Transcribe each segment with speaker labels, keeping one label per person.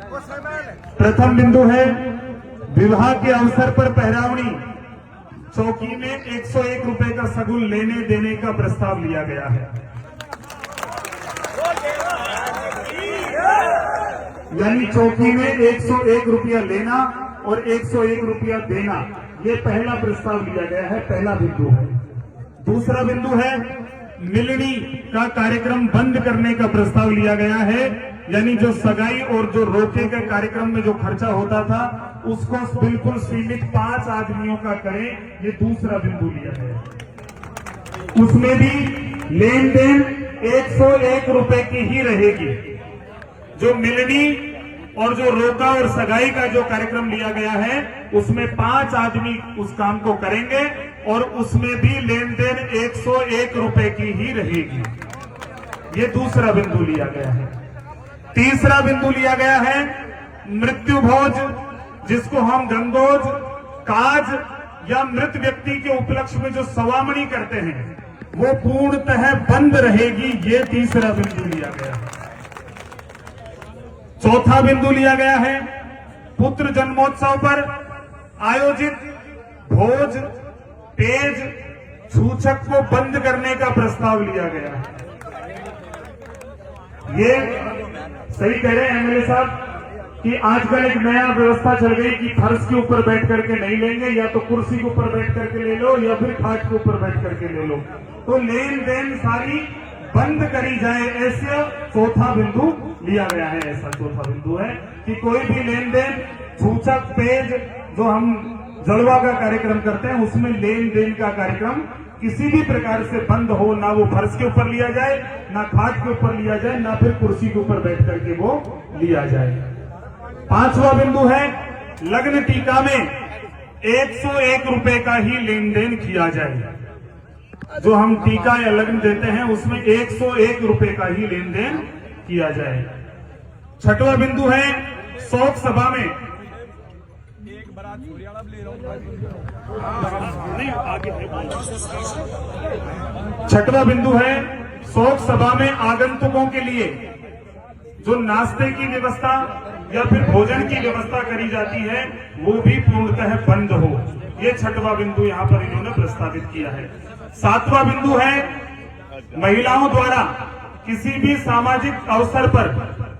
Speaker 1: प्रथम बिंदु है विवाह के अवसर पर पहरावनी चौकी में 101 रुपए का सगुन लेने देने का प्रस्ताव लिया गया है। यानी चौकी में 101 रुपया लेना और 101 रुपया देना, ये पहला प्रस्ताव लिया गया है, पहला बिंदु है। दूसरा बिंदु है मिलनी का कार्यक्रम बंद करने का प्रस्ताव लिया गया है। यानी जो सगाई और जो रोके के कार्यक्रम में जो खर्चा होता था उसको बिल्कुल सीमित 5 आदमियों का करें, ये दूसरा बिंदु लिया गया। उसमें भी लेन देन 101 रुपए की ही रहेगी। जो मिलनी और जो रोका और सगाई का जो कार्यक्रम लिया गया है उसमें 5 आदमी उस काम को करेंगे और उसमें भी लेन देन 101 रुपए की ही रहेगी। ये दूसरा बिंदु लिया गया है। तीसरा बिंदु लिया गया है मृत्यु भोज, जिसको हम गंगोज, काज या मृत व्यक्ति के उपलक्ष्य में जो सवामणी करते हैं वो पूर्णतः बंद रहेगी। ये तीसरा बिंदु लिया गया है। चौथा बिंदु लिया गया है पुत्र जन्मोत्सव पर आयोजित भोज, पेज, सूचक को बंद करने का प्रस्ताव लिया गया है। ये सही कह रहे हैं एमएलए साहब कि आजकल एक नया व्यवस्था चल गई कि फर्श के ऊपर बैठ करके नहीं लेंगे, या तो कुर्सी के ऊपर बैठ करके ले लो या फिर खाट के ऊपर बैठ करके ले लो। तो लेन देन सारी बंद करी जाए, ऐसा चौथा बिंदु लिया गया है। ऐसा चौथा बिंदु है कि कोई भी लेन देन, सूचक, पेज, जो हम जलवा का कार्यक्रम करते हैं उसमें लेन देन का कार्यक्रम किसी भी प्रकार से बंद हो, ना वो फर्श के ऊपर लिया जाए, ना खाट के ऊपर लिया जाए, ना फिर कुर्सी के ऊपर बैठ करके वो लिया जाए। पांचवा बिंदु है लग्न टीका में 101 रुपए का ही लेन देन किया जाए। जो हम टीका या लग्न देते हैं उसमें 101 रुपए का ही लेन देन किया जाए। छठवां बिंदु है शोक सभा में छठवां बिंदु है शोक सभा में आगंतुकों के लिए जो नाश्ते की व्यवस्था या फिर भोजन की व्यवस्था करी जाती है वो भी पूर्णतः बंद हो। ये छठवां बिंदु यहाँ पर इन्होंने प्रस्तावित किया है। सातवां बिंदु है महिलाओं द्वारा किसी भी सामाजिक अवसर पर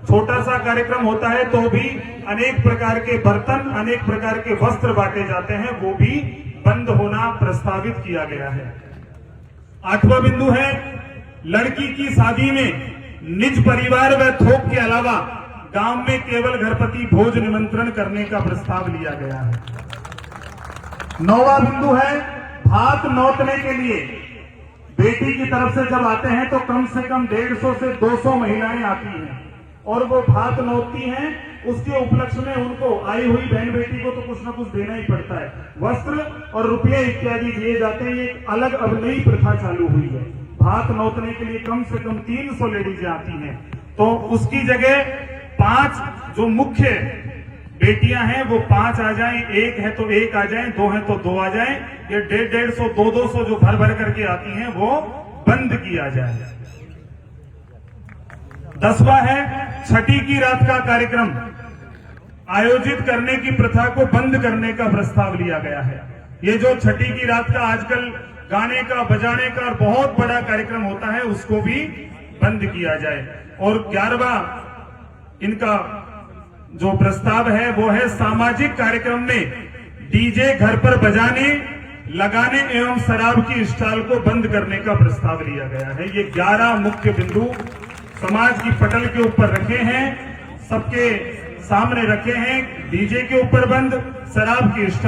Speaker 1: छोटा सा कार्यक्रम होता है तो भी अनेक प्रकार के बर्तन, अनेक प्रकार के वस्त्र बांटे जाते हैं, वो भी बंद होना प्रस्तावित किया गया है। आठवां बिंदु है लड़की की शादी में निज परिवार व थोक के अलावा गांव में केवल घरपति भोज निमंत्रण करने का प्रस्ताव लिया गया है। नौवां बिंदु है भात नौतने के लिए बेटी की तरफ से जब आते हैं तो कम से कम 150 से 200 महिलाएं आती हैं और वो भात नौतती हैं। उसके उपलक्ष्य में उनको आई हुई बहन बेटी को तो कुछ ना कुछ देना ही पड़ता है। वस्त्र और रुपये इत्यादि दिए जाते हैं। एक अलग अब नई प्रथा चालू हुई है। भात नौतने के लिए कम से कम 300 लेडीज आती हैं, तो उसकी जगह 5 जो मुख्य बेटियां हैं वो 5 आ जाएं, 1 है तो 1 आ जाएं, 2 है तो 2 आ जाएं। ये 150, 200 जो भर भर करके आती हैं वो बंद किया जाए। 10वां है छठी की रात का कार्यक्रम आयोजित करने की प्रथा को बंद करने का प्रस्ताव लिया गया है। ये जो छठी की रात का आजकल गाने का, बजाने का और बहुत बड़ा कार्यक्रम होता है उसको भी बंद किया जाए। और 11वां इनका जो प्रस्ताव है वो है सामाजिक कार्यक्रम में डीजे घर पर बजाने, लगाने एवं शराब की स्टॉल को बंद करने का प्रस्ताव लिया गया है। ये 11 मुख्य बिंदु समाज की पटल के ऊपर रखे हैं, सबके सामने रखे हैं। डीजे के ऊपर बंद, शराब की स्टॉल